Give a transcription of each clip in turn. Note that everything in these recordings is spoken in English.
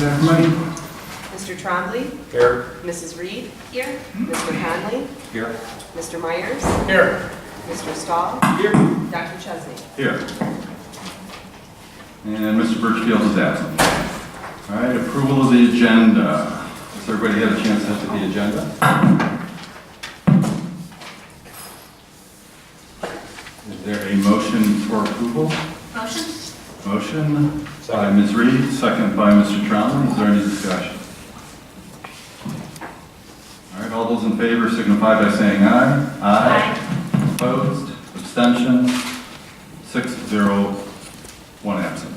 that committee. Mr. Trombley. Here. Mrs. Reed. Here. Mr. Conley. Here. Mr. Myers. Here. Mr. Stahl. Here. Dr. Chesney. Here. And Mr. Birchfield is absent. All right, approval of the agenda. Has everybody had a chance to look at the agenda? Is there a motion for approval? Motion? Motion by Ms. Reed, second by Mr. Trombley. Is there any discussion? All right, all those in favor signify by saying aye. Aye. Opposed? Abstentions? 6-0, 1 absent.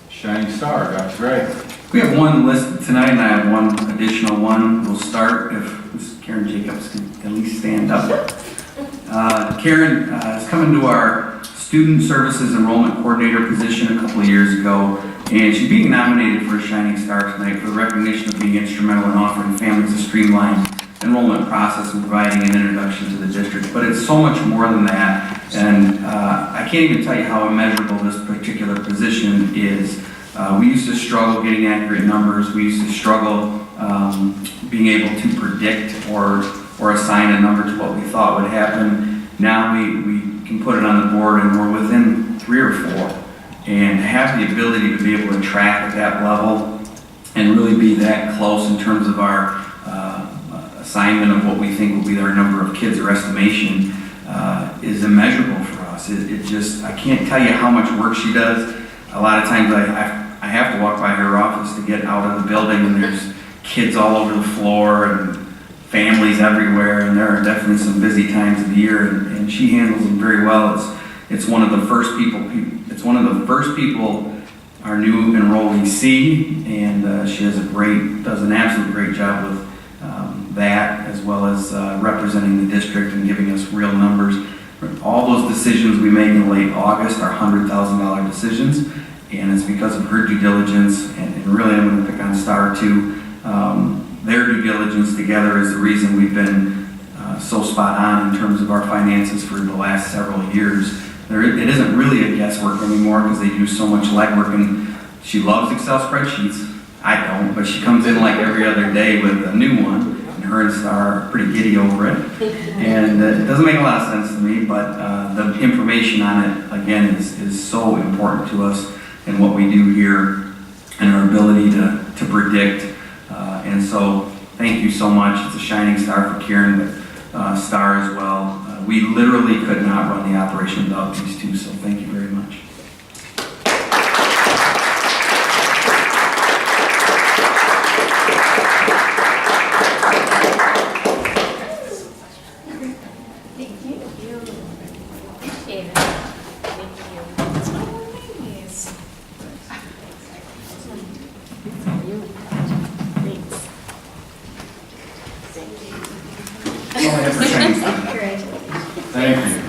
Shining Star, Dr. Gray. We have one listed tonight, and I have one additional one. We'll start if Ms. Karen Jacobs can at least stand up. Karen has come into our Student Services Enrollment Coordinator position a couple of years ago, and she's being nominated for a Shining Star tonight for the recognition of being instrumental in offering families a streamlined enrollment process and providing an introduction to the district. But it's so much more than that, and I can't even tell you how immeasurable this particular position is. We used to struggle getting accurate numbers. We used to struggle being able to predict or assign a number to what we thought would happen. Now we can put it on the board and we're within 3 or 4. And have the ability to be able to track at that level and really be that close in terms of our assignment of what we think will be our number of kids or estimation is immeasurable for us. It just, I can't tell you how much work she does. A lot of times I have to walk by her office to get out of the building, and there's kids all over the floor and families everywhere, and there are definitely some busy times of the year, and she handles them very well. It's one of the first people our new enrollees see, and she does an absolute great job with that, as well as representing the district and giving us real numbers. All those decisions we make in late August are $100,000 decisions, and it's because of her due diligence, and really I'm going to pick on Star too. Their due diligence together is the reason we've been so spot on in terms of our finances for the last several years. It isn't really a guesswork anymore because they do so much legwork, and she loves Excel spreadsheets. I don't, but she comes in like every other day with a new one, and her and Star are pretty giddy over it. And it doesn't make a lot of sense to me, but the information on it, again, is so important to us and what we do here and our ability to predict. And so thank you so much. It's a shining star for Karen, but Star as well. We literally could not run the operation without these two, so thank you very much. Thank you.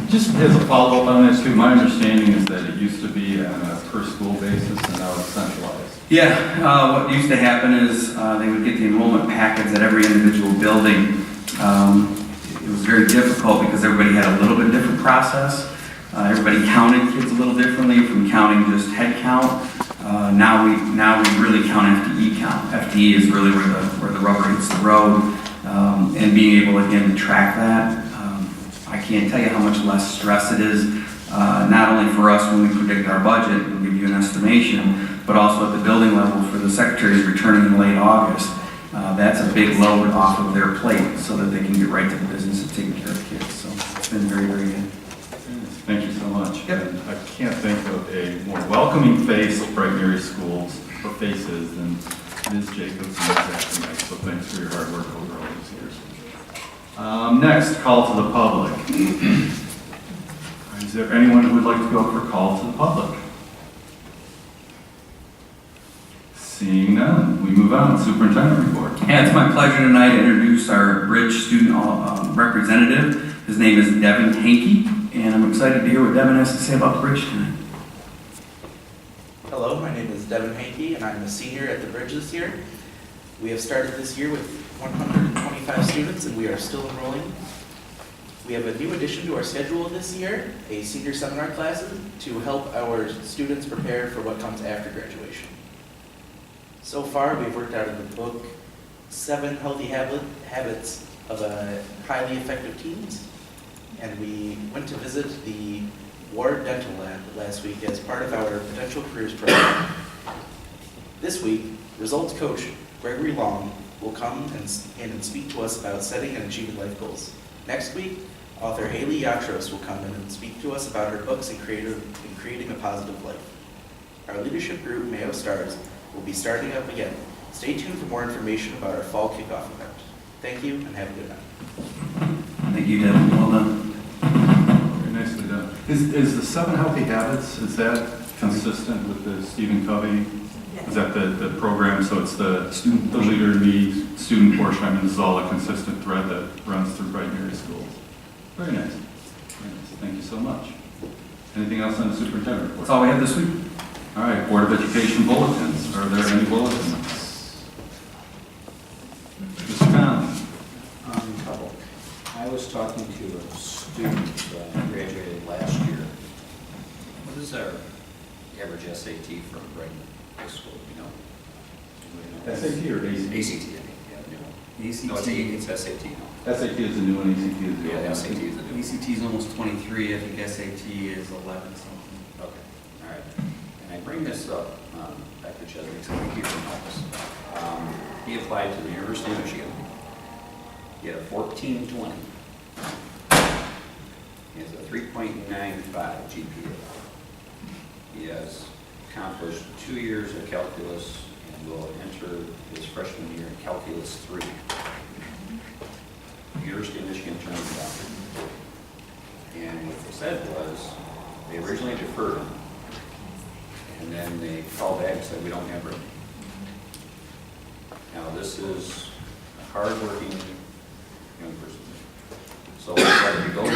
Just as a follow-up on this too, my understanding is that it used to be on a per school basis and now it's centralized. Yeah, what used to happen is they would get the enrollment packets at every individual building. It was very difficult because everybody had a little bit different process. Everybody counted kids a little differently from counting just head count. Now we really count FTE count. FTE is really where the rubber hits the road. And being able again to track that, I can't tell you how much less stress it is, not only for us when we predict our budget and give you an estimation, but also at the building level for the secretaries returning in late August. That's a big load off of their plate so that they can get right to the business of taking care of kids. So it's been very, very good. Thank you so much. Yep. And I can't think of a more welcoming face of Brighton area schools or faces than Ms. Jacobs and Ms. Acton. So thanks for your hard work over all these years. Next, call to the public. Is there anyone who would like to go for call to the public? Seeing none, we move on. Superintendent report. Yeah, it's my pleasure tonight to introduce our Bridge student representative. His name is Devin Hankey, and I'm excited to hear what Devin has to say about the Bridge tonight. Hello, my name is Devin Hankey, and I'm a senior at the Bridge this year. We have started this year with 125 students, and we are still enrolling. We have a new addition to our schedule this year, a senior seminar class to help our students prepare for what comes after graduation. So far, we've worked out of the book 7 healthy habits of a highly effective teens, and we went to visit the Ward Dental Lab last week as part of our Potential Careers program. This week, results coach Gregory Long will come and speak to us about setting and achieving life goals. Next week, author Haley Yatros will come in and speak to us about her books and creating a positive life. Our leadership group, Mayo Stars, will be starting up again. Stay tuned for more information about our fall kickoff event. Thank you and have a good night. Thank you, Devin. Well done. Very nicely done. Is the 7 healthy habits, is that consistent with the Stephen Covey? Is that the program? So it's the student, the leader, me, student portion. I mean, this is all a consistent thread that runs through Brighton area schools. Very nice. Very nice. Thank you so much. Anything else on the superintendent report? That's all we have this week. All right, Board of Education bulletins. Are there any bulletins? Mr. Conley. Couple. I was talking to a student that graduated last year. What is our average SAT from Brighton High School, you know? SAT or ACT? ACT, I think, yeah, new. ACT. No, it's SAT now. SAT is the new one, ACT is the old Yeah, one. SAT is the new. ACT is almost 23. I think SAT is 11 something. Okay, all right. And I bring this up, Dr. Chesney, so thank you for helping us. He applied to the University of Michigan. He had a 1420. He has a 3.95 GPA. He has accomplished 2 years of calculus and will enter his freshman year in calculus 3. The University of Michigan turned him down. And what they said was, they originally deferred him, and then they called back and said, we don't have room. Now, this is a hard-working young person. So if you go to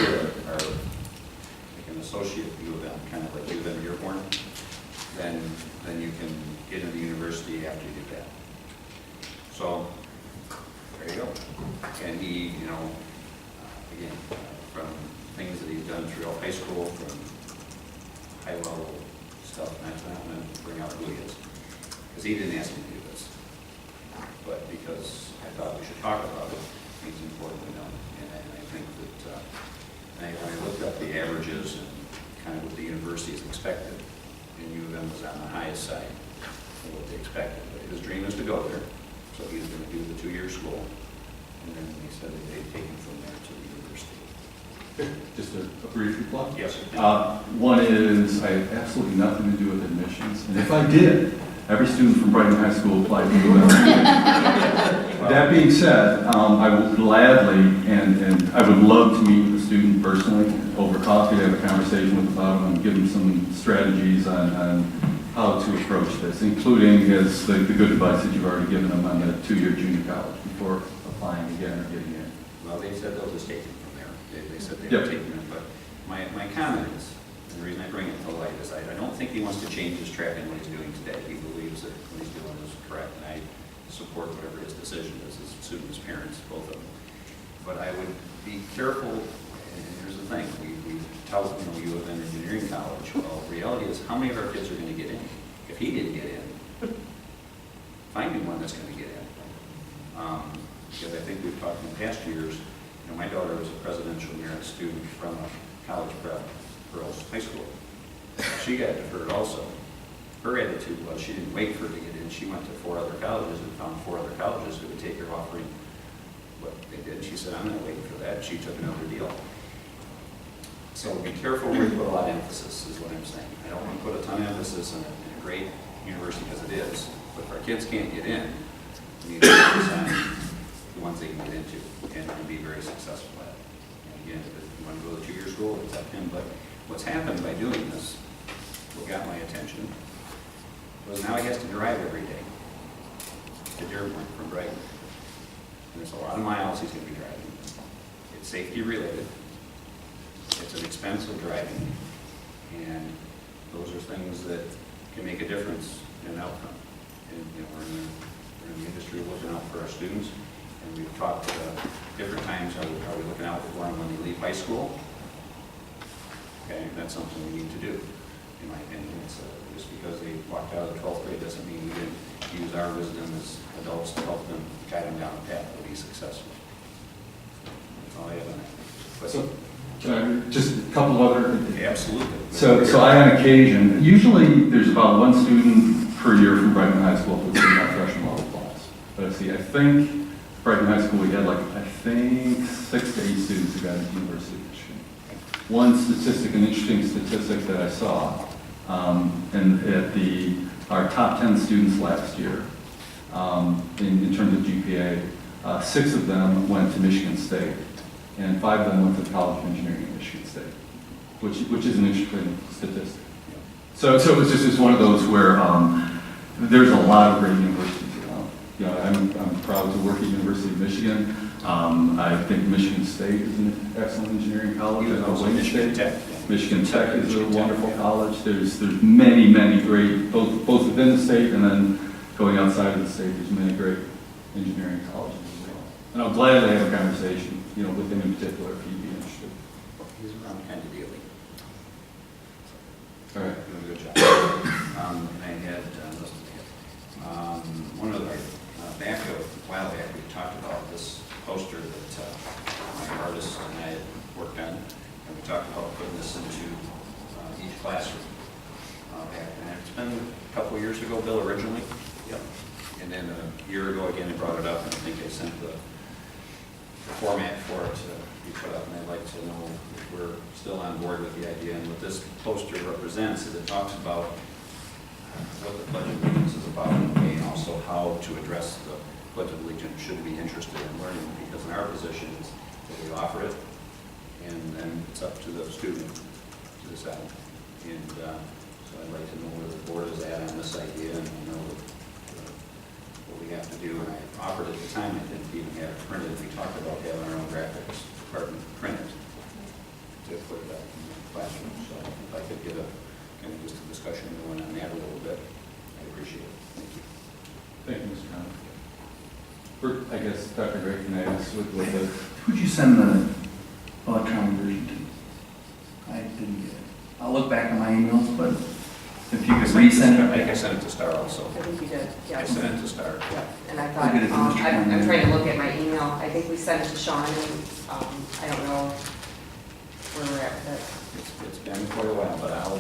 like an associate U of M, kind of like U of M Dearborn, then you can get into the university after you do that. So there you go. And he, you know, again, from things that he's done throughout high school, from high-level stuff, and I'm not going to bring out who he is, because he didn't ask me to do this. But because I thought we should talk about it, it's important to know. And I think that when I looked up the averages and kind of what the university is expected, and U of M was on the highest side of what they expected. But his dream is to go there, so he's going to do the 2-year school. And then he said that they'd take him from there to the university. Just a brief reply? Yes, sir. One is, I have absolutely nothing to do with admissions, and if I did, every student from Brighton High School applied to U of M. That being said, I will gladly, and I would love to meet with the student personally over coffee, to have a conversation with about them and give them some strategies on how to approach this, including as the good advice that you've already given them on the 2-year junior college before applying again or getting in. Well, they said they'll just take him from there. They said they Yep. would take him in. But my comment is, and the reason I bring it to light is I don't think he wants to change his track in what he's doing today. He believes that what he's doing is correct, and I support whatever his decision is, his student, his parents, both of them. But I would be careful, and here's the thing, we tell them, you have an engineering college. Well, the reality is, how many of our kids are going to get in? If he didn't get in, find me one that's going to get in. Because I think we've talked in past years, my daughter was a presidential merit student from a college prep girls high school. She got deferred also. Her attitude was she didn't wait for her to get in. She went to 4 other colleges and found 4 other colleges who would take her offering what they did. She said, I'm not waiting for that. She took another deal. So be careful where you put a lot of emphasis, is what I'm saying. I don't want to put a ton of emphasis in a great university, because it is. But if our kids can't get in, we need to focus on the ones they can get into and be very successful at it. And again, if you want to go to 2-year school, it's up to him. But what's happened by doing this, what got my attention, was now he has to drive every day to Dearborn from Brighton. And there's a lot of miles he's going to be driving. It's safety related. It's an expense of driving. And those are things that can make a difference in outcome. And we're in the industry looking out for our students. And we've talked different times, are we looking out for them when they leave high school? Okay, that's something we need to do, in my opinion. It's, just because they walked out of the 12th grade doesn't mean we didn't use our wisdom as adults to help them guide them down a path to be successful. That's all I have on that. So, just a couple of other. Absolutely. So I, on occasion, usually there's about one student per year from Brighton High School who's in our freshman level class. But see, I think Brighton High School, we had I think 6 to 8 students who got into University of Michigan. One statistic, an interesting statistic that I saw, and at our top 10 students last year, in terms of GPA, 6 of them went to Michigan State, and 5 of them went to the College of Engineering at Michigan State, which is an interesting statistic. So it's one of those where there's a lot of great universities around. You know, I'm proud to work at University of Michigan. I think Michigan State is an excellent engineering college. I know Wayne Michigan State. Tech. Michigan Tech is a wonderful college. There's many great, both within the state and then going outside of the state, there's many great engineering colleges as well. And I'll gladly have a conversation, with him in particular if he'd be interested. He's around kind of daily. All right. Doing a good job. I had, one of the, back a while back, we talked about this poster that my artist and I had worked on, and we talked about putting this into each classroom. And it's been a couple of years ago, Bill, originally. Yep. And then a year ago, again, I brought it up, and I think I sent the format for it to be put up, and I'd like to know if we're still on board with the idea. And what this poster represents is it talks about what the Pledge of Allegiance is about, and also how to address the Pledge of Allegiance should be interested in learning, because in our position is that we offer it, and then it's up to the student to decide. And so I'd like to know where the board is at on this idea, and what we have to do. And I offered at the time, I didn't even have it printed. We talked about having our own graphics department print it to put it back in the classroom. So if I could get a kind of just a discussion going on that a little bit, I appreciate it. Thank you. Thank you, Mr. Conlon. I guess Dr. Gray can ask with the. Who'd you send the electronic version to? I didn't get it. I'll look back at my emails, but if you could resend I it. think I sent it to Star also. I think you did, yeah. I sent it to Star. Yeah, and I I'll thought, get it to Mr. I'm Conlon. trying to look at my email, I think we sent it to Sean, and I don't know where we're at with it. It's been quite a while, but I'll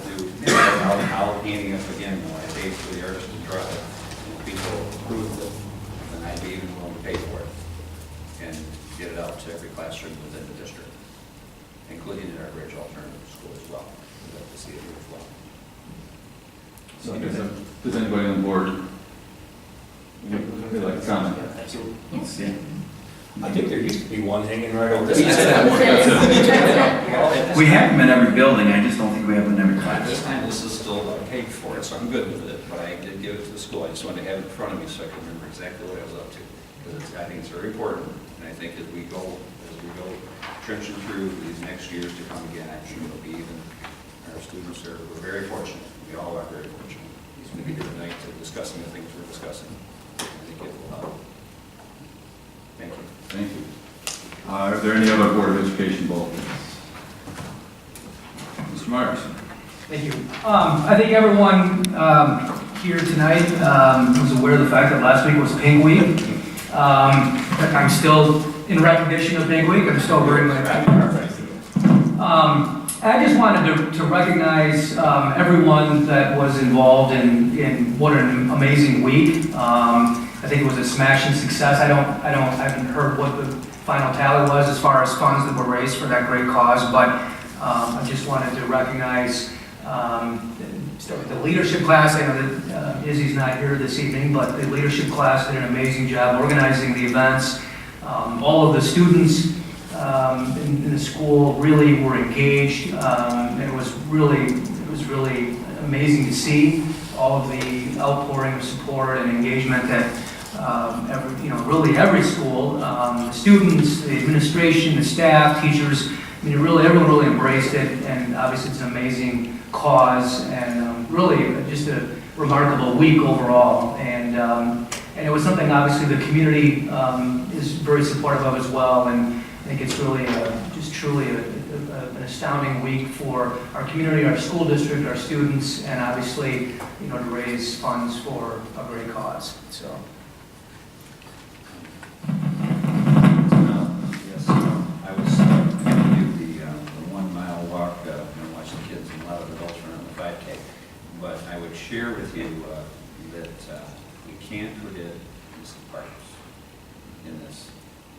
handing up again, I paid for the artist to draw it. And if people approve it, then I'd be even willing to pay for it and get it out to every classroom within the district, including in our Bridge Alternative School as well. We'd like to see it here as well. So does anybody on the board would like to comment? Absolutely. Let's see. I think there used to be one hanging right over This there. is That's it. We have them in every building, I just don't think we have them in every This class. time, this is still paid for it, so I'm good with it, but I did give it to the school. I just wanted to have it in front of me so I can remember exactly what I was up to. Because I think it's very important, and I think as we go trenching through these next years to come again, I think it'll be even, our students we're very fortunate. We all are very fortunate. He's going to be here tonight discussing the things we're discussing. I think it will help. Thank you. Thank you. Are there any other Board of Education bulletins? Mr. Myers? Thank you. I think everyone here tonight was aware of the fact that last week was Pink Week. I'm still in recognition of Pink Week. I'm still wearing my pink scarf. I just wanted to recognize everyone that was involved in what an amazing week. I think it was a smashing success. I haven't heard what the final tally was as far as funds that were raised for that great cause, but I just wanted to recognize the leadership class. I know that Izzy's not here this evening, but the leadership class did an amazing job organizing the events. All of the students in the school really were engaged. It was really amazing to see all of the outpouring of support and engagement that really every school, the students, the administration, the staff, teachers, everyone really embraced it, and obviously it's an amazing cause, and really just a remarkable week overall. And And it was something, obviously, the community is very supportive of as well, and I think it's really just truly an astounding week for our community, our school district, our students, and obviously, to raise funds for a great cause, so. Yes, I was going to do the 1 mile walk, and watch the kids and a lot of adults run on the 5K. But I would share with you that we can't forget Ms. Parks in this.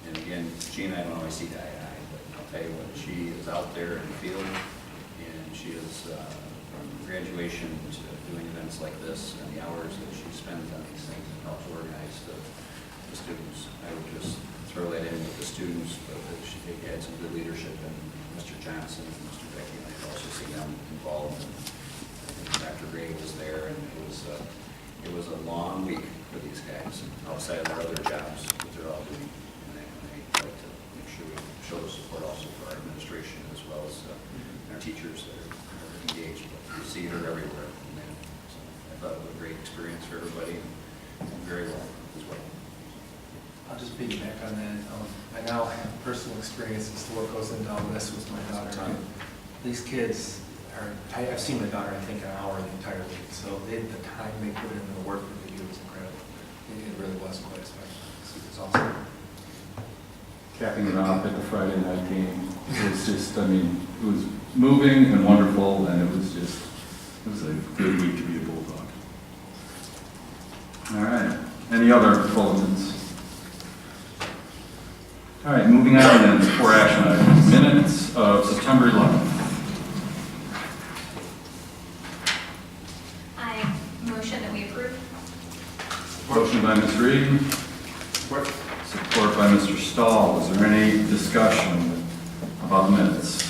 And again, she and I don't always see eye to eye, but I'll tell you what, she is out there in the field, and she is from graduation to doing events like this, and the hours that she spends on these things and helps organize the students. I would just throw that in with the students, but that they had some good leadership, and Mr. Johnson and Mr. Becky, and I could also see them involved. And Dr. Gray was there, and it was a long week for these guys, outside of their other jobs that they're all doing. And I'd like to make sure we show the support also for our administration as well as our teachers that are engaged. But you see her everywhere. And so I thought it was a great experience for everybody, and very well as well. I'll just piggyback on that. I now have personal experiences to what goes into all this with my daughter. These kids I've seen my daughter, I think, an hour the entire week. So the time they put in, the work that they do is incredible. It really was quite special. It was awesome. Capping it off at the Friday night game, it was just, it was moving and wonderful, and it was a good week to be a Bulldog. All right, any other bulletins? All right, moving on then for action items. Minutes of September 11th. I motion that we approve. Motion by Ms. Reed. Support by Mr. Stahl. Is there any discussion about the minutes?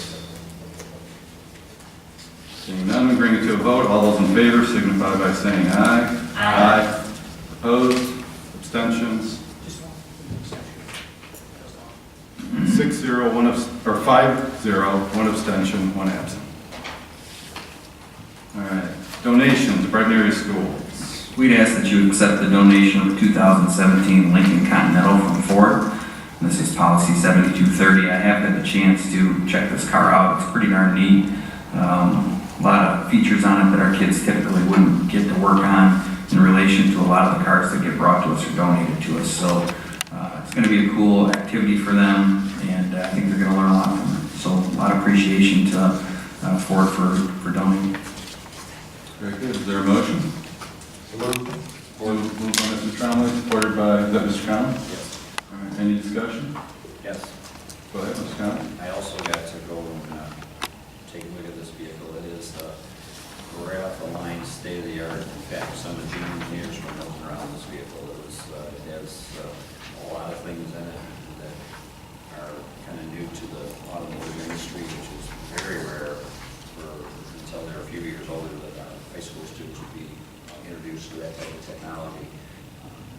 Seeing none, we bring it to a vote. All those in favor signify by saying aye. Aye. Opposed? Abstentions? 6-0, 5-0, 1 abstention, 1 absent. All right. Donations, Brighton Area Schools. We'd ask that you accept the donation of the 2017 Lincoln Continental from Ford. This is policy 7230. I have had the chance to check this car out. It's pretty darn neat. A lot of features on it that our kids typically wouldn't get to work on in relation to a lot of the cars that get brought to us or donated to us. So it's going to be a cool activity for them, and I think they're going to learn a lot from it. So a lot of appreciation to Ford for donating. Very good. Is there a motion? Moved by Mr. Trombley, supported by, is that Mr. Conlon? Yes. All right, any discussion? Yes. Go ahead, Mr. Conlon. I also got to go and take a look at this vehicle. It is right off the line, state of the art. In fact, some of the junior engineers were milling around this vehicle. It has a lot of things in it that are kind of new to the automotive industry, which is very rare until they're a few years older that high school students would be introduced to that type of technology.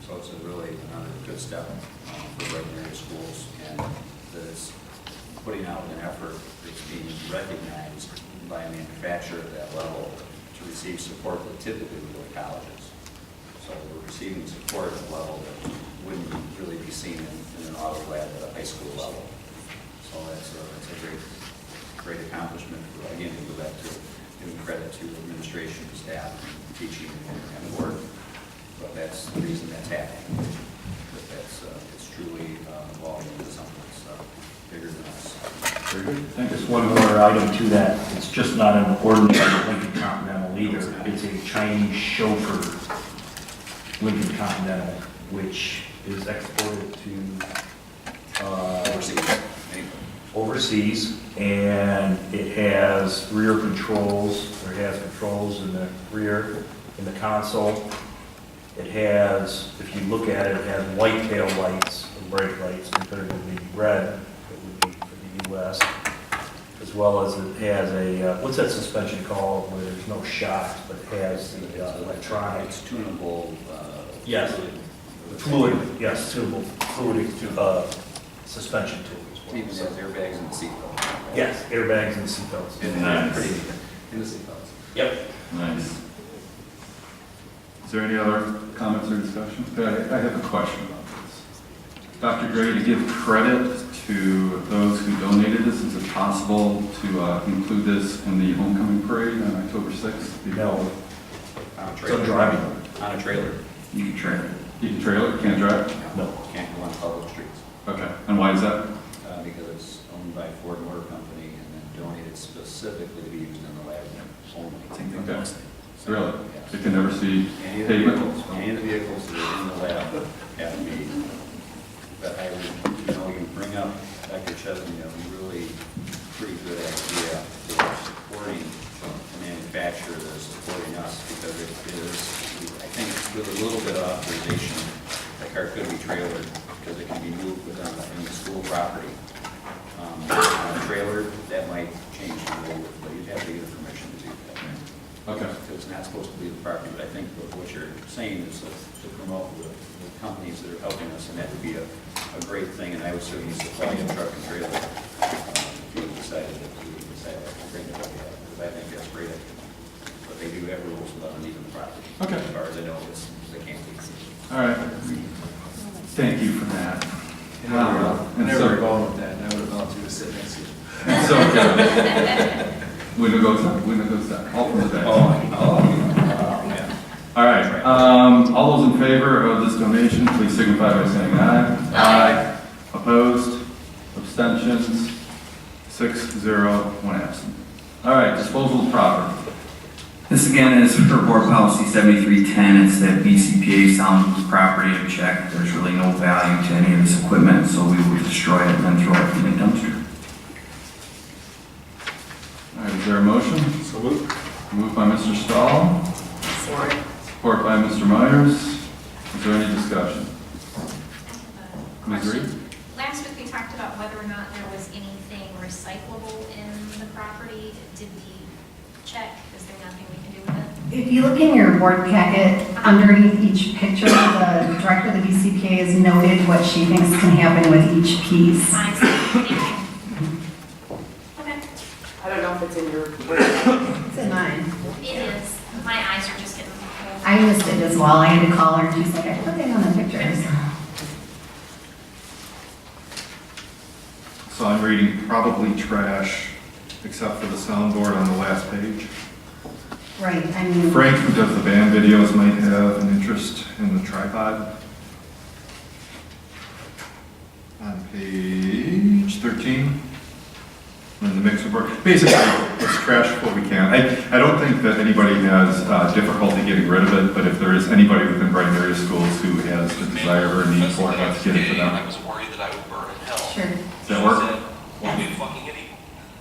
So it's really another good step for Brighton area schools, and that it's putting out an effort that's being recognized by a manufacturer at that level to receive support that typically would go to colleges. So we're receiving support at a level that wouldn't really be seen in an auto lab at a high school level. So that's a great accomplishment. Again, to go back to giving credit to administration, staff, teaching, and the board. But that's the reason that's happening. But it's truly evolving into something that's bigger than us. Very good. Thank you. Just one more item to that. It's just not an ordinary Lincoln Continental either. It's a Chinese chauffeur Lincoln Continental, which is exported to overseas, and it has rear controls. It has controls in the rear, in the console. It has, if you look at it, it has white tail lights and brake lights compared to the red that would be for the U.S., as well as it has a, what's that suspension called, where there's no shock, but it has the electronic. It's tunable. Yes. Fluid, yes, tunable, fluid suspension too. Even has airbags in the seatbelt. Yes, airbags in the seatbelts. Nice. Pretty neat. In the seatbelts. Yep. Nice. Is there any other comments or discussion? I have a question about this. Dr. Gray, to give credit to those who donated this, is it possible to include this in the homecoming parade on October 6th? No, On a it's trailer. a driving. On a trailer. You can try it. You can trail it, can't drive? No. Can't go on public streets. Okay, and why is that? Because it's owned by Ford Motor Company and then donated specifically to be used in the lab only. Okay. Really? Yes. You can never see Any of the pavement? vehicles that are in the lab have to be, but I would, you bring up Dr. Chesney, really pretty good idea for supporting the manufacturer that is supporting us, because it is, I think with a little bit of authorization, the car could be trailered, because it can be moved within the school property. On a trailer, that might change the rule, but you'd have to get permission to do that. Okay. Because it's not supposed to be the property, but I think what you're saying is to promote the companies that are helping us, and that would be a great thing, and I would certainly supply a truck and trailer if you decided that you would decide to bring it up, because I think that's great. But they do have rules about uneven property. Okay. As far as I know, they can't be. All right. Thank you for that. I never involved with that, and I would have volunteered to sit next to you. And so, window goes up, all from the back. Yeah. All right, all those in favor of this donation, please signify by saying aye. Aye. Opposed? Abstentions? 6-0, 1 absent. All right, disposal of property. This again is for board policy 7310. It's that BCPA sound property of check. There's really no value to any of this equipment, so we will destroy it and then throw it in the dumpster. All right, is there a motion? So moved. Moved by Mr. Stahl, support by Mr. Myers. Is there any discussion? Ms. Reed? Last week we talked about whether or not there was anything recyclable in the property. Did we check? Is there nothing we can do with it? If you look in your board packet, underneath each picture, the director of the BCPA has noted what she thinks can happen with each piece. I see. Thank you. Okay. I don't know if it's in your, It's in mine. It is. My eyes are just getting cold. I missed it as well. I had to call her and she's like, I put it on the pictures. So I'm reading probably trash, except for the soundboard on the last page. Right, I mean. Frank, who does the band videos, might have an interest in the tripod. On page 13, in the mixer board. Basically, it's trash what we can. I don't think that anybody has difficulty getting rid of it, but if there is anybody within Brighton area schools who has a desire or a need for it, let's get it to I them. was worried that I would burn in hell. Sure. Does that work? Won't be a fucking idiot.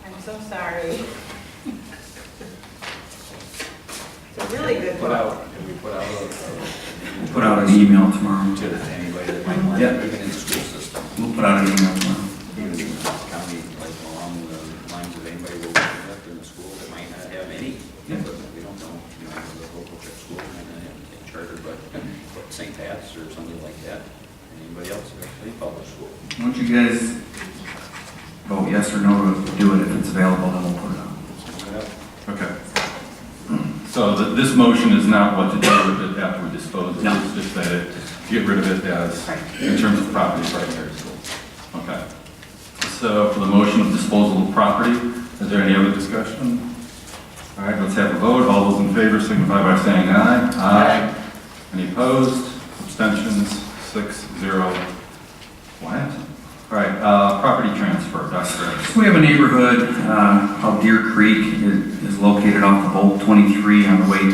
I'm so sorry. It's a really good Put book. out, and we put out We'll put out an email tomorrow. to anybody that might want Yeah. to move in the school system. We'll put out an email tomorrow. Even in the county, like along the lines of anybody we're working with in the school that might not have any equipment. We don't know, the local church school might not have a charter, but St. Pat's or something like that. And anybody else, any public school. Why don't you guys vote yes or no to do it? If it's available, then we'll put it on. Okay. So this motion is not what to do with it after we dispose of it. No. It's just that it, get rid of it as, in terms of property right here. Okay. So for the motion of disposal of property, is there any other discussion? All right, let's have a vote. All those in favor signify by saying aye. Aye. Any opposed? Abstentions? 6-0. 1 absent. All right, property transfer, Dr. We have a neighborhood called Deer Creek. It is located off of Old 23 on the way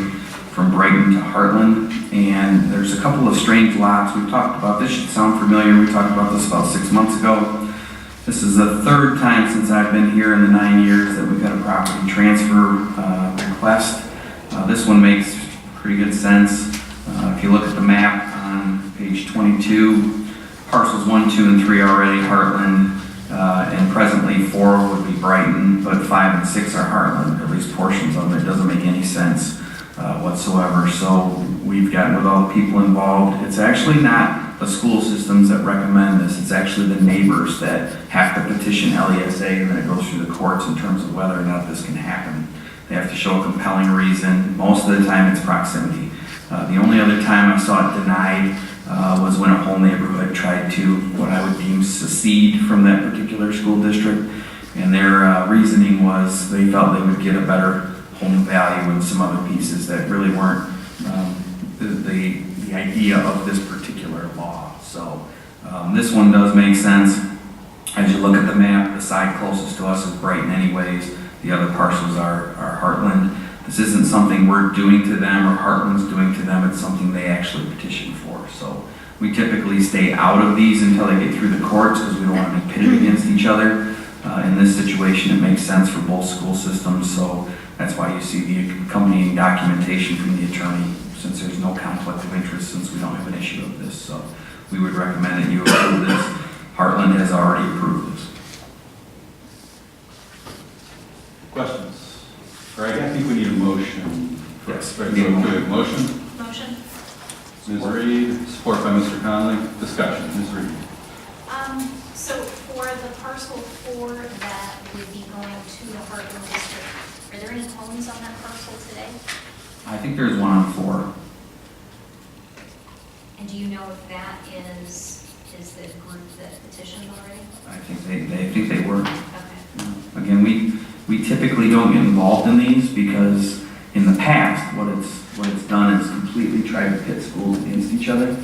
from Brighton to Heartland. And there's a couple of strange lots. We've talked about this. Should sound familiar. We talked about this about 6 months ago. This is the third time since I've been here in the 9 years that we've had a property transfer request. This one makes pretty good sense. If you look at the map on page 22, parcels 1, 2, and 3 are already Heartland, and presently 4 would be Brighton, but 5 and 6 are Heartland, at least portions of it. It doesn't make any sense whatsoever. So we've gotten with all the people involved. It's actually not the school systems that recommend this. It's actually the neighbors that have to petition LESA, and then it goes through the courts in terms of whether or not this can happen. They have to show a compelling reason. Most of the time it's proximity. The only other time I saw it denied was when a whole neighborhood tried to, what I would deem, secede from that particular school district. And their reasoning was they felt they would get a better home value and some other pieces that really weren't the idea of this particular law. So this one does make sense. As you look at the map, the side closest to us is Brighton anyways. The other parcels are Heartland. This isn't something we're doing to them or Heartland's doing to them. It's something they actually petitioned for. So we typically stay out of these until they get through the courts because we don't want to be pitted against each other. In this situation, it makes sense for both school systems. So that's why you see the accompanying documentation from the attorney, since there's no conflict of interest, since we don't have an issue of this. So we would recommend that you approve this. Heartland has already approved this. Questions? All right, I think we need a motion. Yes. Right, so good. Motion? Motion? Ms. Reed, support by Mr. Conley. Discussion, Ms. Reed. So for the parcel 4 that would be going to the Heartland District, are there any homes on that parcel today? I think there's one on 4. And do you know if that is the group that petitioned already? I think they were. Okay. Again, we typically don't get involved in these because in the past, what it's done is completely tried to pit schools against each other.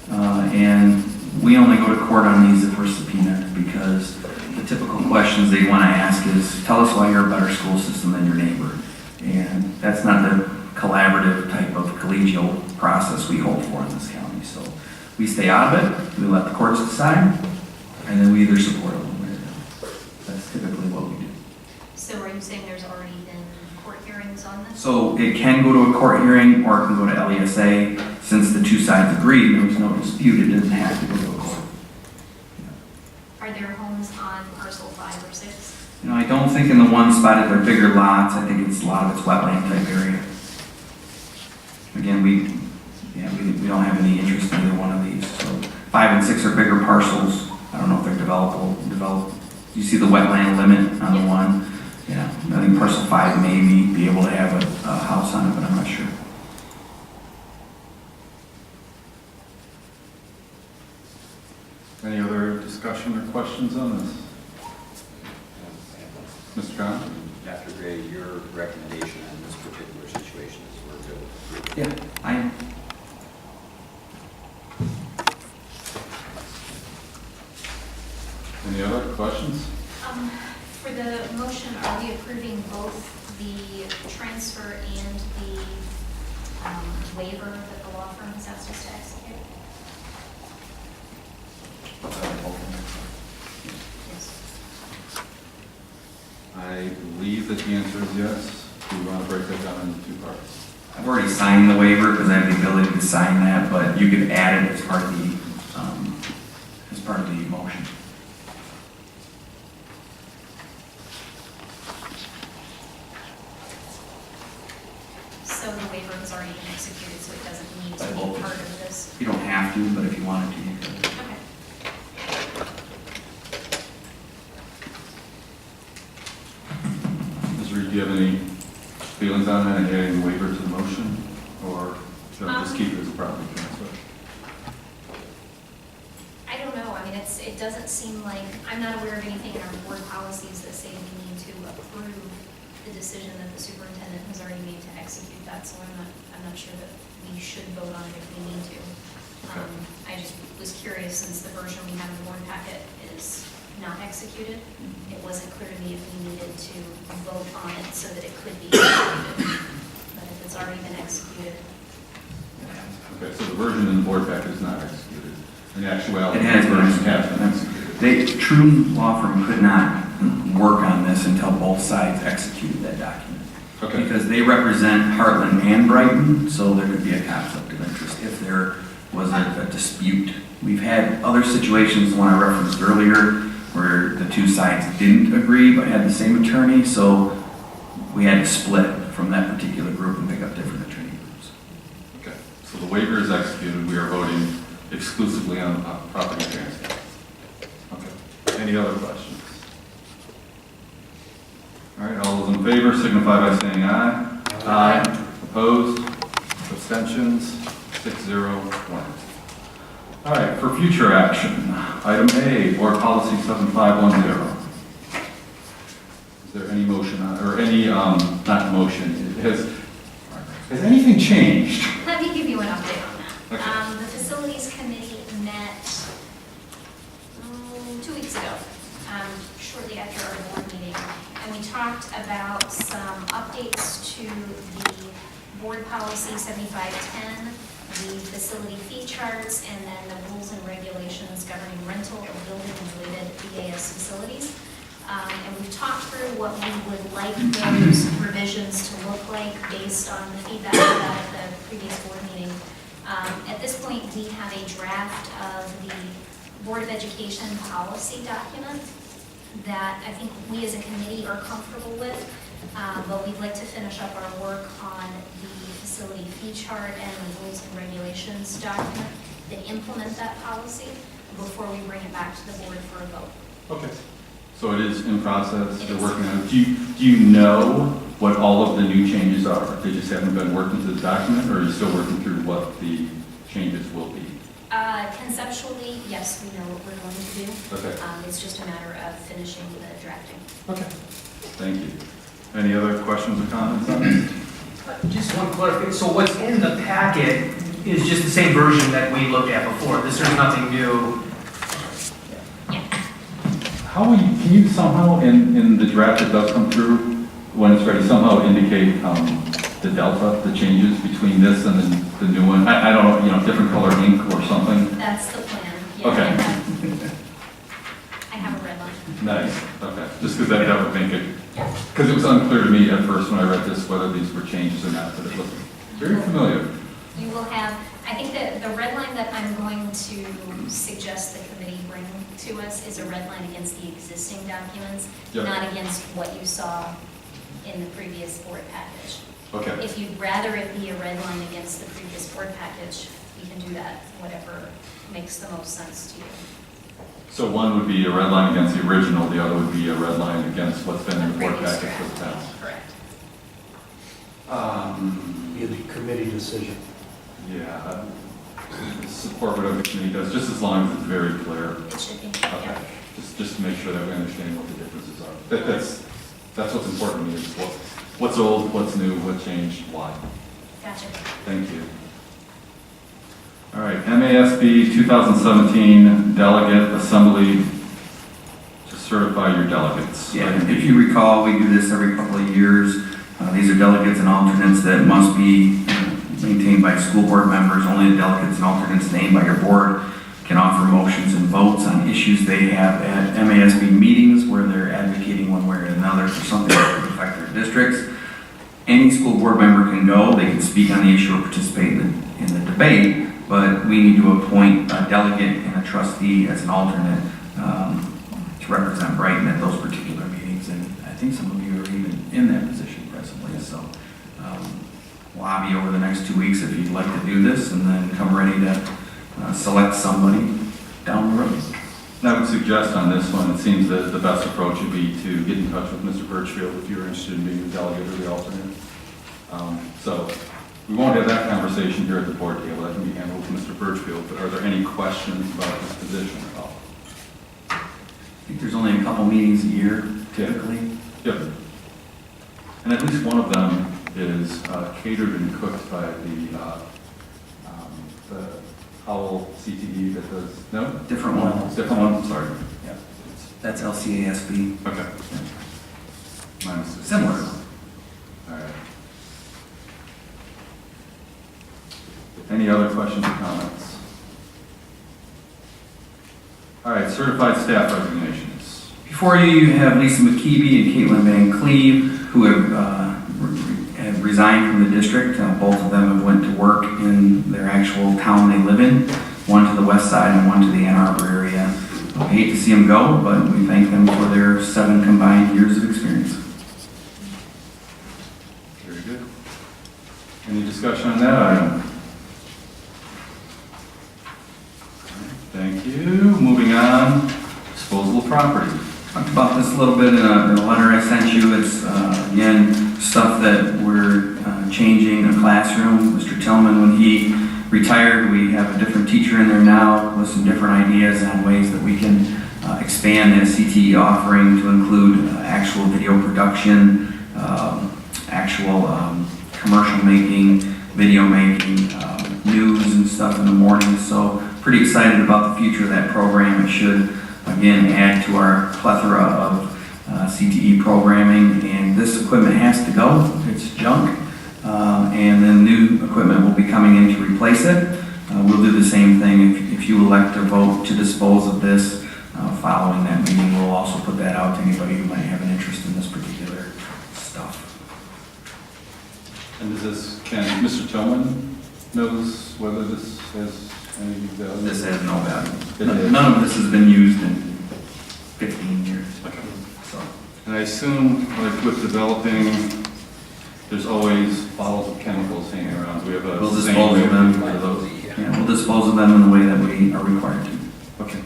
And we only go to court on these if we're subpoenaed because the typical questions they want to ask is, tell us why you're a better school system than your neighbor. And that's not the collaborative type of collegial process we hope for in this county. So we stay out of it, we let the courts decide, and then we either support it one way or the other. That's typically what we do. So are you saying there's already been court hearings on this? So it can go to a court hearing or it can go to LESA. Since the two sides agreed, there was no dispute, it doesn't have to go to a court. Are there homes on parcel 5 or 6? You know, I don't think in the one spot at their bigger lots, I think it's a lot of it's wetland type area. Again, we don't have any interest in either one of these. So 5 and 6 are bigger parcels. I don't know if they're developable. You see the wetland limit on the one? Yeah, I think parcel 5 may be able to have a house on it, but I'm not sure. Any other discussion or questions on this? Mr. Conley? Dr. Gray, your recommendation on this particular situation is we're good. Yeah, I am. Any other questions? For the motion, are we approving both the transfer and the waiver that the law firm has asked us to execute? Yes. I believe that the answer is yes. Do you want to break that down into 2 parts? I've already signed the waiver because I have the ability to sign that, but you could add it as part of the motion. So the waiver has already been executed, so it doesn't need to By be both. part of this? You don't have to, but if you wanted to, you could. Okay. Ms. Reed, do you have any feelings on that and adding the waiver to the motion? Or should I just keep it as a property transfer? I don't know, I mean, it doesn't seem like, I'm not aware of anything in our board policies that say we need to approve the decision that the superintendent has already made to execute that, so I'm not sure that we should vote on it if we need to. I just was curious, since the version we have in the board packet is not executed, it wasn't clear to me if we needed to vote on it so that it could be executed. But if it's already been executed, Okay, so the version in the board pack is not executed. In actuality, It has been the version has been executed. The true law firm could not work on this until both sides executed that document. Okay. Because they represent Heartland and Brighton, so there could be a conflict of interest if there was a dispute. We've had other situations, the one I referenced earlier, where the two sides didn't agree but had the same attorney, so we had to split from that particular group and pick up different attorney groups. Okay, so the waiver is executed. We are voting exclusively on property transfer. Okay. Any other questions? All right, all those in favor signify by saying aye. Aye. Opposed? Abstentions? 6-0-1. All right, for future action, item A, Board Policy 7510. Is there any motion, or any, not motion, has anything changed? Let me give you an update on that. Okay. The Facilities Committee met 2 weeks ago, shortly after our board meeting, and we talked about some updates to the Board Policy 7510, the facility fee charts, and then the rules and regulations governing rental of building and related BAS facilities. And we've talked through what we would like those revisions to look like based on the feedback we got at the previous board meeting. At this point, we have a draft of the Board of Education policy document that I think we as a committee are comfortable with, but we'd like to finish up our work on the facility fee chart and the rules and regulations document that implement that policy before we bring it back to the board for a vote. Okay. So it is in process, It they're is. working on it. Do you know what all of the new changes are? They just haven't been worked into the document, or are you still working through what the changes will be? Conceptually, yes, we know what we're going to do. Okay. It's just a matter of finishing the drafting. Okay. Thank you. Any other questions or comments on this? Just one clarification, so what's in the packet is just the same version that we looked at before, there's nothing new? How will you, can you somehow, in the draft that does come through, when it's ready, somehow indicate the delta, the changes between this and the new one? I don't know, different color ink or something? That's the plan. Yeah, Okay. I have a red line. Nice, okay. Just because that would make it, because it was unclear to me at first when I read this whether these were changes or not, but it looked very familiar. You will have, I think that the red line that I'm going to suggest the committee bring to us is a red line against the existing documents, Yep. not against what you saw in the previous board package. Okay, If you'd rather it be a red line against the previous board package, we can do that, whatever makes the most sense to you. so one would be a red line against the original, the other would be a red line against what's been in the board previous package for the draft. past. Correct. Be a committee decision. Yeah, support whatever the committee does, just as long as it's very clear. It should be. Okay, Yeah. just to make sure that we understand what the differences are. That's what's important to me, is what's old, what's new, what changed, why. Gotcha. Thank you. All right, MASB 2017 Delegate Assembly, to certify your delegates. Yeah, if you recall, we do this every couple of years. These are delegates and alternates that must be maintained by school board members. Only the delegates and alternates named by your board can offer motions and votes on issues they have at MASB meetings where they're advocating one way or another for something that could affect their districts. Any school board member can go, they can speak on the issue or participate in the debate, but we need to appoint a delegate and a trustee as an alternate to represent Brighton at those particular meetings. And I think some of you are even in that position presently. So we'll have you over the next 2 weeks if you'd like to do this, and then come ready to select somebody down the road. And I would suggest on this one, it seems that the best approach would be to get in touch with Mr. Birchfield if you're interested in being the delegate or the alternate. So we won't have that conversation here at the board table. That can be handled with Mr. Birchfield. But are there any questions about this position at all? I think there's only a couple meetings a year typically. Yep. And at least one of them is catered and cooked by the Howell CTE that does, no? Different one. Different one, sorry. Yeah. That's LCASB. Okay. Mine's Similar. All right. Any other questions or comments? All right, certified staff resignations. Before you, you have Lisa McKeeby and Caitlin Van Cleve, who have resigned from the district. Both of them have went to work in their actual town they live in, one to the west side and one to the Ann Arbor area. I hate to see them go, but we thank them for their 7 combined years of experience. Very good. Any discussion on that item? Thank you. Moving on, disposal of property. Talked about this a little bit in a letter I sent you. It's, again, stuff that we're changing a classroom. Mr. Tillman, when he retired. We have a different teacher in there now with some different ideas on ways that we can expand that CTE offering to include actual video production, actual commercial making, video making, news and stuff in the morning. So pretty excited about the future of that program. It should, again, add to our plethora of CTE programming, and this equipment has to go. It's junk, and then new equipment will be coming in to replace it. We'll do the same thing if you elect to vote to dispose of this. Following that meeting, we'll also put that out to anybody who might have an interest in this particular stuff. And Mr. Tillman knows whether this has any value? This has no It value. is. None of this has been used in 15 years. Okay. So, And I assume, like with developing, there's always bottles of chemicals hanging around. Do we have a we'll saying dispose of them. for those? Yeah, we'll dispose of them in the way that we are required to. Okay,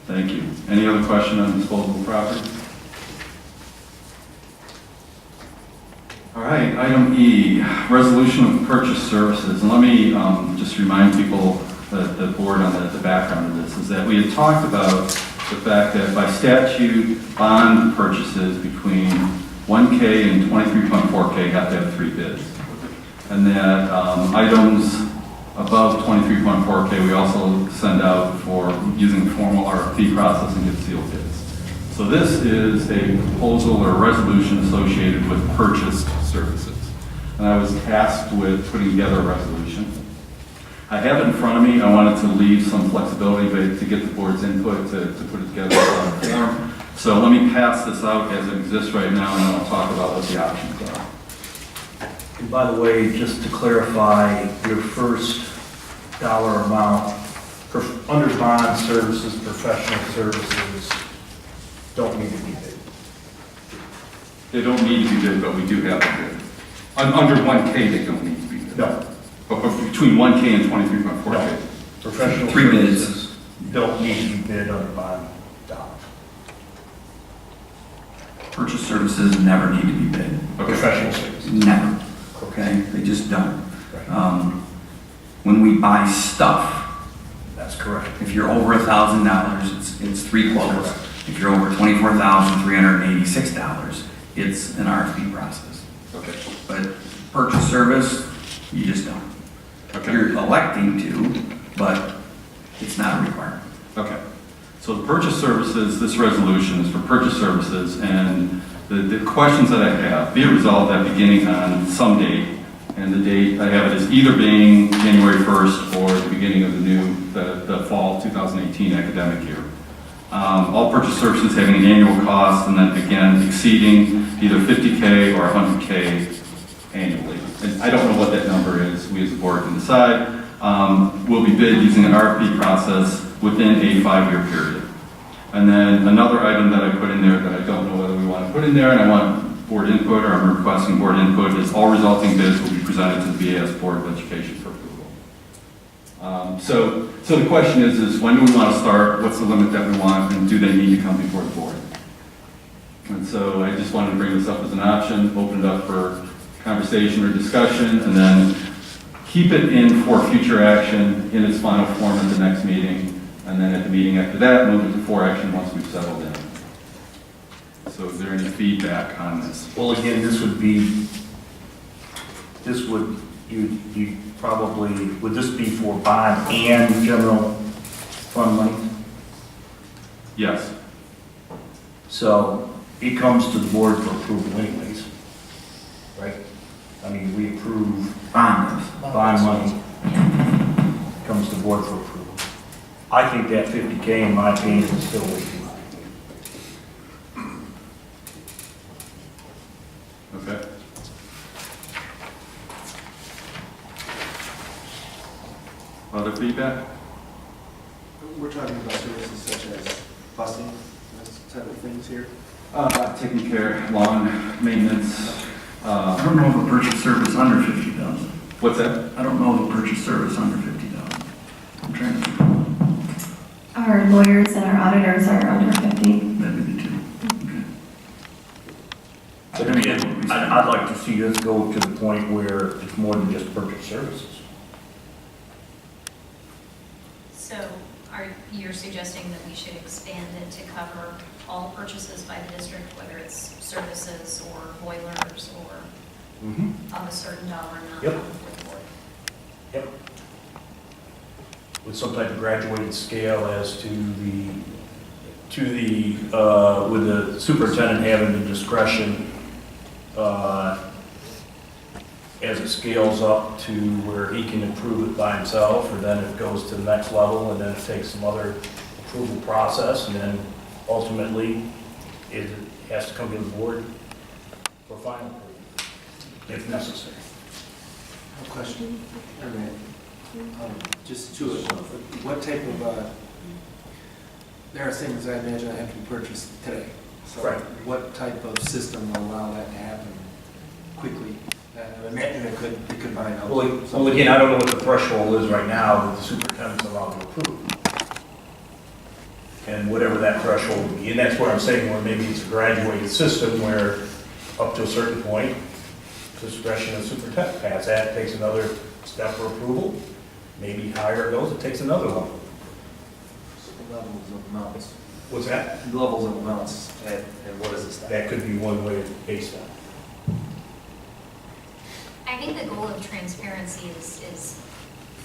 thank you. Any other question on disposable property? All right, item E, resolution of purchase services. And let me just remind people, the board on the background of this, is that we had talked about the fact that by statute, bond purchases between 1K and 23.4K have to have 3 bids. And that items above 23.4K, we also send out for using formal RFP process and get sealed bids. So this is a proposal or resolution associated with purchased services. And I was tasked with putting together a resolution. I have it in front of me. I wanted to leave some flexibility to get the board's input to put it together in form. So let me pass this out as it exists right now, and then I'll talk about what the options are. And by the way, just to clarify, your first dollar amount, under bond services, professional services, don't need to be bid. They don't need to be bid, but we do have to bid. Under 1K, they don't need to be bid. No. But between 1K and 23.4K. No. Professional 3 bids. services don't need to be bid under bond dollars. Purchase services never need to be bid. Okay. Professional services. Never. Okay? They just don't. Right. When we buy stuff, That's correct. if you're over $1,000, it's 3 quotes. If you're over $24,386, it's an RFP process. Okay. But purchase service, you just don't. Okay. You're electing to, but it's not a requirement. Okay. So the purchase services, this resolution is for purchase services, and the questions that I have, be it resolved that beginning on some date, and the date I have it is either being January 1st or the beginning of the fall 2018 academic year. All purchase services having an annual cost, and then again exceeding either 50K or 100K annually. And I don't know what that number is. We as a board can decide. Will be bid using an RFP process within a 5-year period. And then another item that I put in there that I don't know whether we want to put in there, and I want board input, or I'm requesting board input, is all resulting bids will be presented to the BAS Board of Education for approval. So the question is when do we want to start? What's the limit that we want? And do they need to come before the board? And so I just wanted to bring this up as an option, open it up for conversation or discussion, and then keep it in for future action in its final form at the next meeting. And then at the meeting after that, move it to for action once we've settled in. So is there any feedback on this? Well, again, you probably, would this be for bond and general fund money? Yes. So it comes to the board for approval anyways, right? I mean, we approve bond money, comes to the board for approval. I think that 50K, in my opinion, is still way too high. Okay. Other feedback? We're talking about services such as busing, those type of things here. Taking care, lawn maintenance. I don't know of a purchase service under 50,000. What's that? I don't know of a purchase service under 50,000. I'm trying to think. Our lawyers and our auditors are under 50. That'd be the two. Okay. But again, I'd like to see this go to the point where it's more than just purchase services. So you're suggesting that we should expand it to cover all purchases by the district, whether it's services or boilers or of a certain dollar amount? Yep. on the fourth board? Yep. With some type of graduated scale as to with the superintendent having the discretion, as it scales up to where he can approve it by himself, or then it goes to the next level, and then it takes some other approval process, and then ultimately it has to come to the board for final approval, if necessary. A question? Okay. Just two of them. What type of, there are things I imagine that have to be purchased today. So Right. what type of system will allow that to happen quickly? I imagine it could buy out. Well, again, I don't know what the threshold is right now that the superintendent's allowed to approve. And whatever that threshold would be, and that's where I'm saying where maybe it's a graduated system where up to a certain point, discretion of the superintendent, past that, takes another step for approval. Maybe higher it goes, it takes another level. Levels of amounts. What's that? Levels of amounts, and what is this? That could be one way to base that. I think the goal of transparency is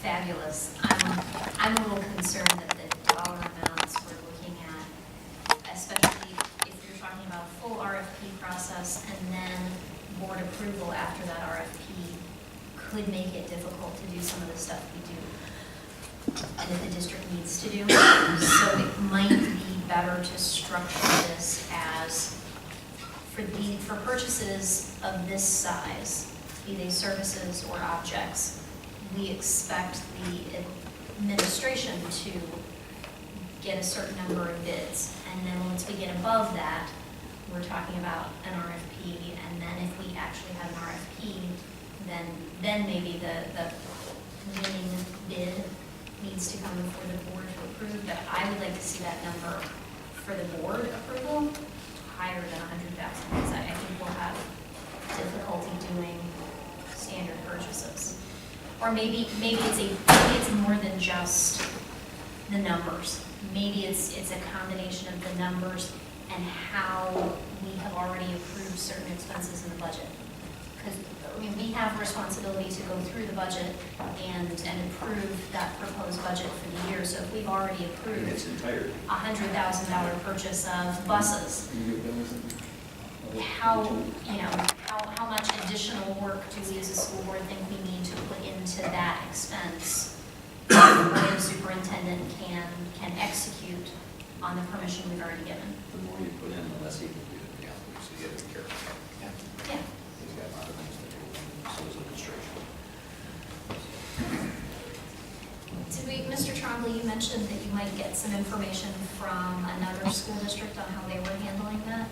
fabulous. I'm a little concerned that the dollar amounts we're looking at, especially if you're talking about a full RFP process and then board approval after that RFP, could make it difficult to do some of the stuff we do and that the district needs to do. So it might be better to structure this as for purchases of this size, be they services or objects, we expect the administration to get a certain number of bids. And then once we get above that, we're talking about an RFP. And then if we actually have an RFP, then maybe the winning bid needs to come before the board to approve. But I would like to see that number for the board approval higher than 100,000, because I think we'll have difficulty doing standard purchases. Or maybe it's more than just the numbers. Maybe it's a combination of the numbers and how we have already approved certain expenses in the budget. Because we have a responsibility to go through the budget and approve that proposed budget for the year. So if we've already In approved its entirety. a $100,000 purchase of buses, how much additional work do we as a school board think we need to put into that expense before the superintendent can execute on the permission we've already given? The more you put in, the less he can do, yeah, so you gotta be careful. Yeah. He's got a lot of things to do, so is administration. Did we, Mr. Trombley, you mentioned that you might get some information from another school district on how they were handling that?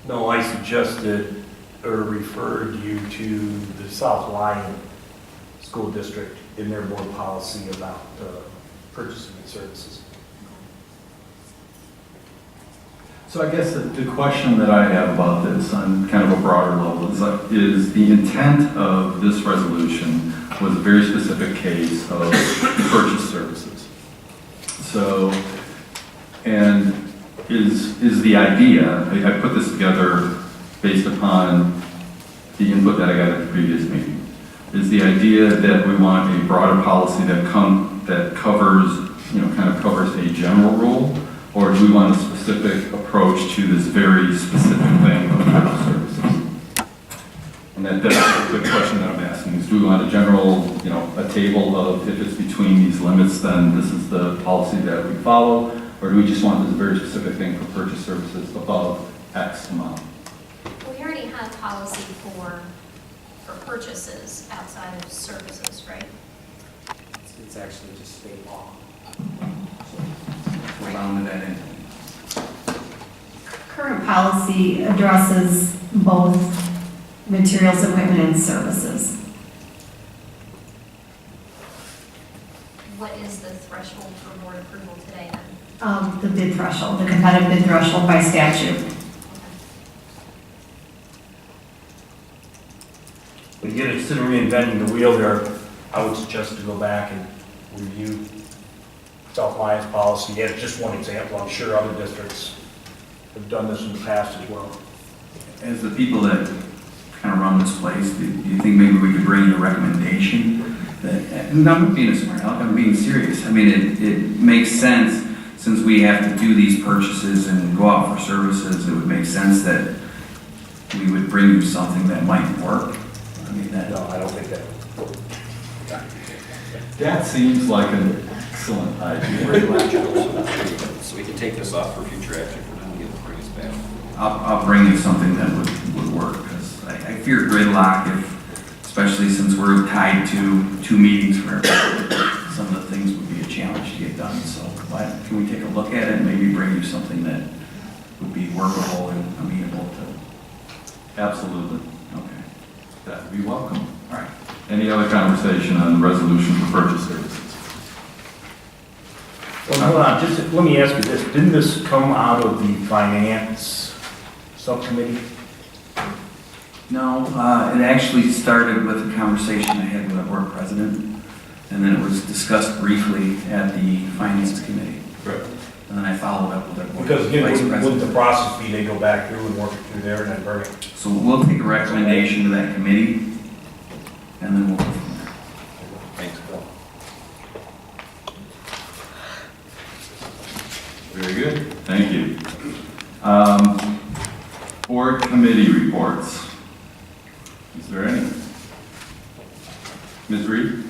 No, I suggested or referred you to the South Lyon School District in their board policy about purchasing and services. So I guess the question that I have about this on kind of a broader level is the intent of this resolution was a very specific case of purchase services. So, and is the idea, I put this together based upon the input that I got at the previous meeting, is the idea that we want a broader policy that covers, kind of covers a general rule, or do we want a specific approach to this very specific thing of purchase services? And that's the question that I'm asking is, do we want a general, a table of if it's between these limits, then this is the policy that we follow, or do we just want this very specific thing for purchase services above X amount? We already have policy for purchases outside of services, right? It's actually just state law. We're bound to that in. Current policy addresses both materials, equipment, and services. What is the threshold for board approval today then? The bid threshold, the competitive bid threshold by statute. Okay. But again, instead of reinventing the wheel there, I would suggest to go back and review self-reliance policy. That's just one example. I'm sure other districts have done this in the past as well. As the people that kind of run this place, do you think maybe we could bring in a recommendation that, and I'm not being a smart aleck, I'm being serious. I mean, it makes sense, since we have to do these purchases and go out for services, it would make sense that we would bring you something that might work. I mean, that. No, I don't think that. That seems like an excellent idea. So we can take this off for future action for now and get it bring us back. I'll bring you something that would work, because I fear gridlock, especially since we're tied to 2 meetings for everything. Some of the things would be a challenge to get done, so can we take a look at it and maybe bring you something that would be workable and amenable to? Absolutely. Okay. That would be welcome. All right. Any other conversation on the resolution for purchase services? Well, hold on, just let me ask you this. Didn't this come out of the finance subcommittee? No, it actually started with a conversation I had with our board president, and then it was discussed briefly at the finance committee. Correct. And then I followed up with our board Because again, vice wouldn't president. the process be they go back through and work it through there and then bring it? So we'll take a recommendation to that committee, and then we'll go from there. Thanks, Bill. Very good. Thank you. Board committee reports. Is there any? Ms. Reed?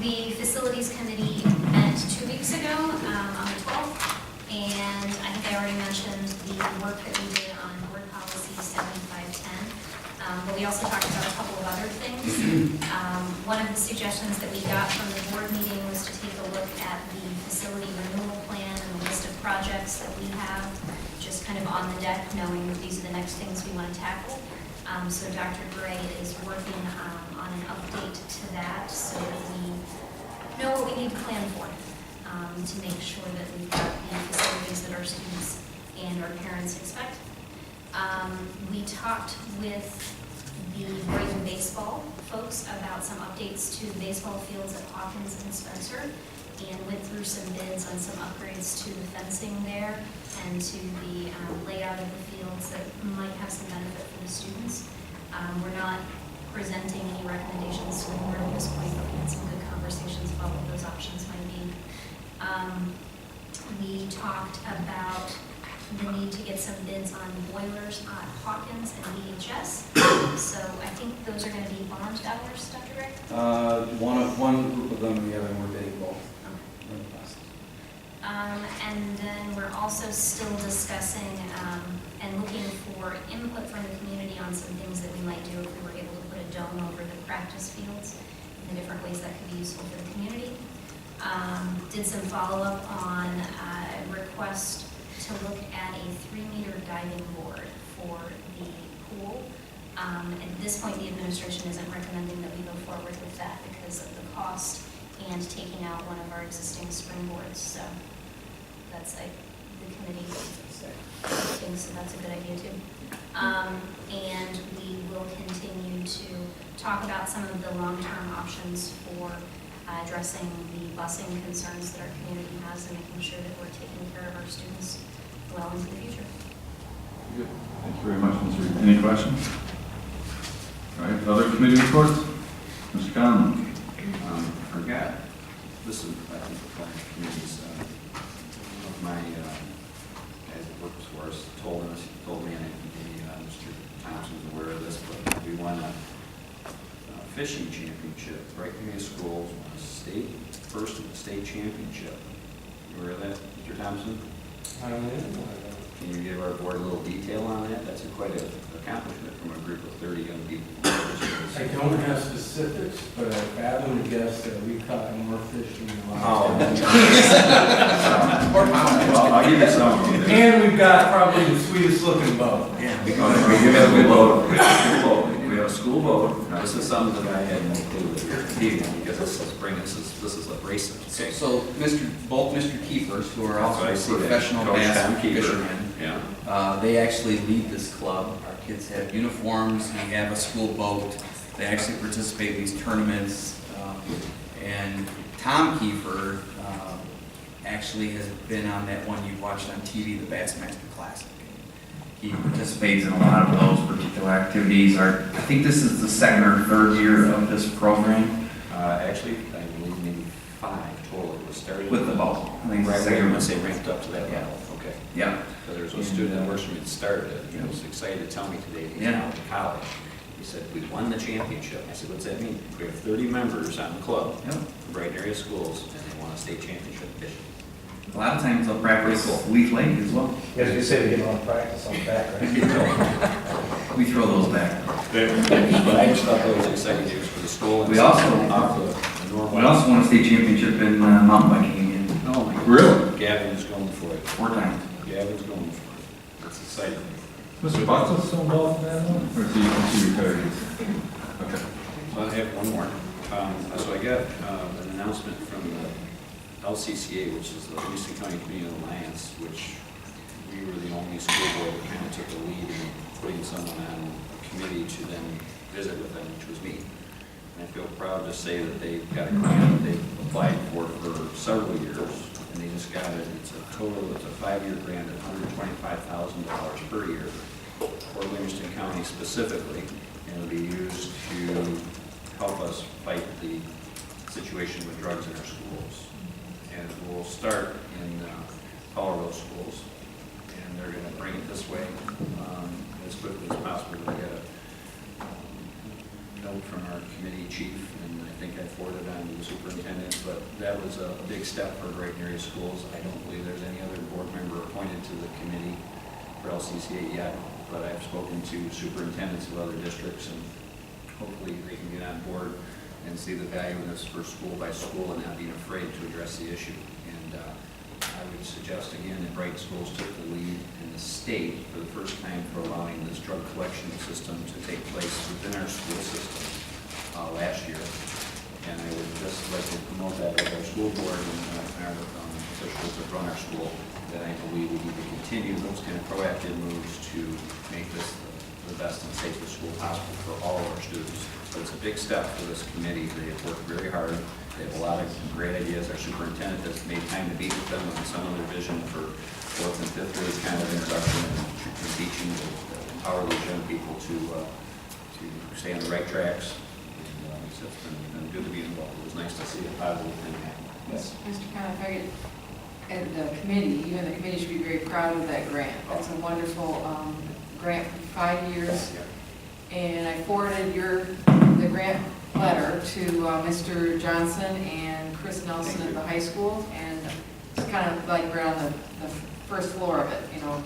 The facilities committee met 2 weeks ago on the 12th, and I think I already mentioned the work that we did on board policy 7510. But we also talked about a couple of other things. One of the suggestions that we got from the board meeting was to take a look at the facility renewal plan and the list of projects that we have, just kind of on the deck, knowing that these are the next things we want to tackle. So Dr. Gray is working on an update to that so that we know what we need to plan for, to make sure that we've got the facilities that our students and our parents expect. We talked with the Brighton baseball folks about some updates to the baseball fields at Hawkins and Spencer, and went through some bids on some upgrades to the fencing there and to the layout of the fields that might have some benefit for the students. We're not presenting any recommendations to the board at this point, but we had some good conversations about what those options might be. We talked about the need to get some bids on boilers at Hawkins and VHS. So I think those are going to be bond dollars, Dr. Gray? One group of them, the other, we're bidding both. And then we're also still discussing and looking for input from the community on some things that we might do if we were able to put a dome over the practice fields and the different ways that could be useful for the community. Did some follow-up on a request to look at a 3-meter diving board for the pool. At this point, the administration isn't recommending that we go forward with that because of the cost and taking out one of our existing springboards. So that's like the committee thinks that that's a good idea too. And we will continue to talk about some of the long-term options for addressing the busing concerns that our community has and making sure that we're taking care of our students well into the future. Good. Thank you very much, Ms. Reed. Any questions? All right, other committee reports? Mr. Conlon? Forgot, this is, I think, the planning committee's, one of my guys that works for us told me, and maybe Mr. Thompson's aware of this, but we won a fishing championship. Brighton Area Schools won a first at the state championship. You aware of that, Mr. Thompson? I don't know. Can you give our board a little detail on that? That's quite an accomplishment from a group of 30 young people. I don't have specifics, but I fathom to guess that we caught more fish than the last Oh. time. Well, I'll give you some. And we've got probably the sweetest looking boat. Yeah, because we have a good boat. We have a school boat. Now, this is something that I had no clue that we were competing on because this is like racing. Okay. So both Mr. Keepers, who are That's also what I see there. professional Coach bass Tom Keeper. fishermen, Yeah. they actually lead this club. Our kids have uniforms, we have a school boat. They actually participate in these tournaments. And Tom Kiefer actually has been on that one you watched on TV, the Bassmaster Classic. He participates in a lot of those particular activities. I think this is the second or third year of this program Actually, I believe maybe 5 total. It was started with the ball. I think it's the right second once one. they ramped up to that level. Okay. Yeah. So there's a student that works for me that started it. He was excited to tell me today he's Yeah. now in college. He said, we won the championship. I said, what's that mean? We have 30 members on the club Yep. from Brighton area schools, and they won a state championship fishing. A lot of times they'll practice Leaf Lake as well. As you say, we get a lot of practice on the back, right? We throw those back. But I just thought that was exciting news for the school. And We also- off the normal. We also won a state championship in mountain biking again, Oh, my God. Really? Gavin's going for it. 4 times. Gavin's going for it. That's exciting. Mr. Butler still involved in that one, or is he retired? Okay. So I have one more. So I got an announcement from the LCCA, which is the Houston County Community Alliance, which we were the only school board that kind of took the lead in putting someone on a committee to then visit with them, which was me. And I feel proud to say that they got a grant that they applied for several years, and they just got it. It's a 5-year grant of $125,000 per year for Livingston County specifically, and it'll be used to help us fight the situation with drugs in our schools. And we'll start in Colorado schools, and they're going to bring it this way as quickly as possible. We got a note from our committee chief, and I think I forwarded on to the superintendent, but that was a big step for Brighton area schools. I don't believe there's any other board member appointed to the committee for LCCA yet, but I've spoken to superintendents of other districts, and hopefully they can get on board and see the value in this for school by school and not being afraid to address the issue. And I would suggest again that Brighton schools took the lead in the state for the first time for allowing this drug collection system to take place within our school system last year. And I would just like to promote that with our school board and our officials that run our school, that I believe we need to continue those kind of proactive moves to make this the best and safest school possible for all of our students. So it's a big step for this committee. They have worked very hard. They have a lot of great ideas. Our superintendent has made time to meet with them on some of their vision for 4th and 5th grade kind of introduction and teaching to empower these young people to stay on the right tracks. And it's been good to be involved. It was nice to see a positive thing happen. Yes. Mr. Conn, if I could, and the committee, even the committee should be very proud of that grant. That's a wonderful grant for 5 years. And I forwarded the grant letter to Mr. Johnson and Chris Nelson at the high school. And it's kind of like we're on the first floor of it,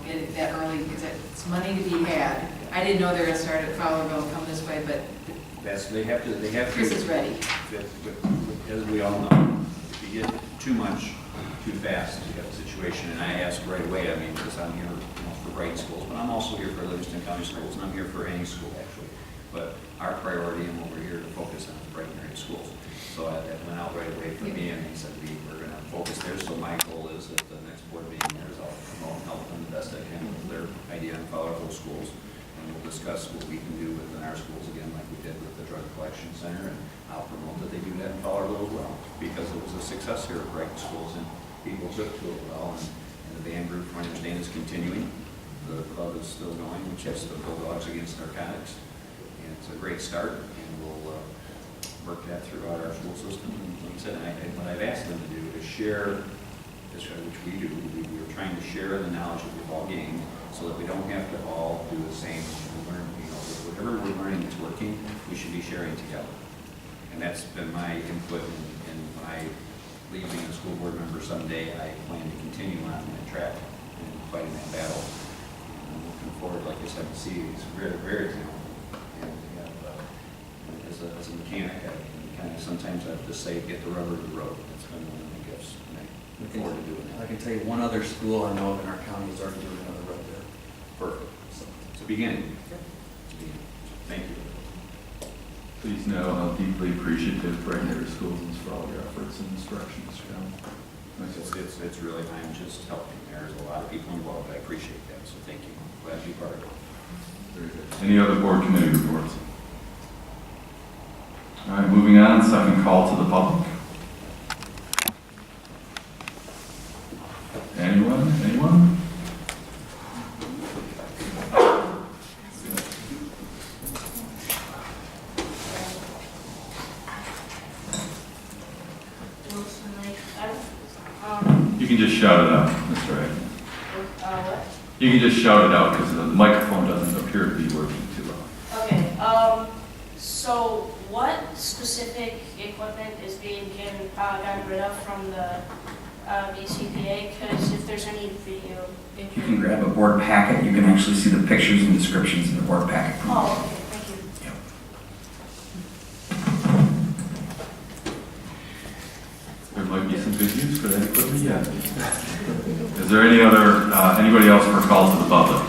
get it that early because it's money to be had. I didn't know they were going to start at Fowlerville and come this way, but They have to. Chris is ready. As we all know, if you get too much too fast, you have a situation, and I ask right away, because I'm here for Brighton schools, but I'm also here for Livingston County schools, and I'm here for any school actually. But our priority, and what we're here to focus on, is Brighton area schools. So that went out right away for me, and he said we're going to focus there. So my goal is that the next board meeting there is I'll promote and help them the best I can with their idea on Colorado schools. And we'll discuss what we can do within our schools again, like we did with the drug collection center. And I'll promote that they do that in Colorado as well, because it was a success here at Brighton schools, and people took to it well. And the band group, from what I understand, is continuing. The club is still going, which is the Bulldogs Against Narcotics. And it's a great start, and we'll work that throughout our school system. And like I said, what I've asked them to do is share, which we do. We're trying to share the knowledge that we've all gained, so that we don't have to all do the same. Whatever we're learning that's working, we should be sharing together. And that's been my input in my leaving a school board member someday. I plan to continue on that track and fighting that battle. And I'm looking forward, like I said, to see he's very, very talented. And as a mechanic, I kind of sometimes I have to say, get the rubber to the road. That's been one of my gifts, and I look forward to doing that. I can tell you one other school I know of in our county is already doing another road there. Perfect. So it's a beginning. It's a beginning. Thank you. Please know how deeply appreciative Brighton area schools is for all your efforts and instruction, Mr. Allen. It's really, I'm just helping. There's a lot of people involved. I appreciate that, so thank you. Glad to be part of it. Very good. Any other board committee reports? All right, moving on, second call to the public. You can just shout it out, Mr. Ray. What? You can just shout it out because the microphone doesn't appear to be working too well. Okay, so what specific equipment is being gotten rid of from the BCPA? Because if there's any video. You can grab a board packet, you can actually see the pictures and descriptions in the board packet. Oh, okay, thank you. There might be some good use for that equipment yet. Is there any other, anybody else for calls to the public?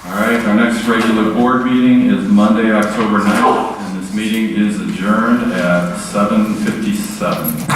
All right, our next regular board meeting is Monday, October 9th, and this meeting is adjourned at 7:57.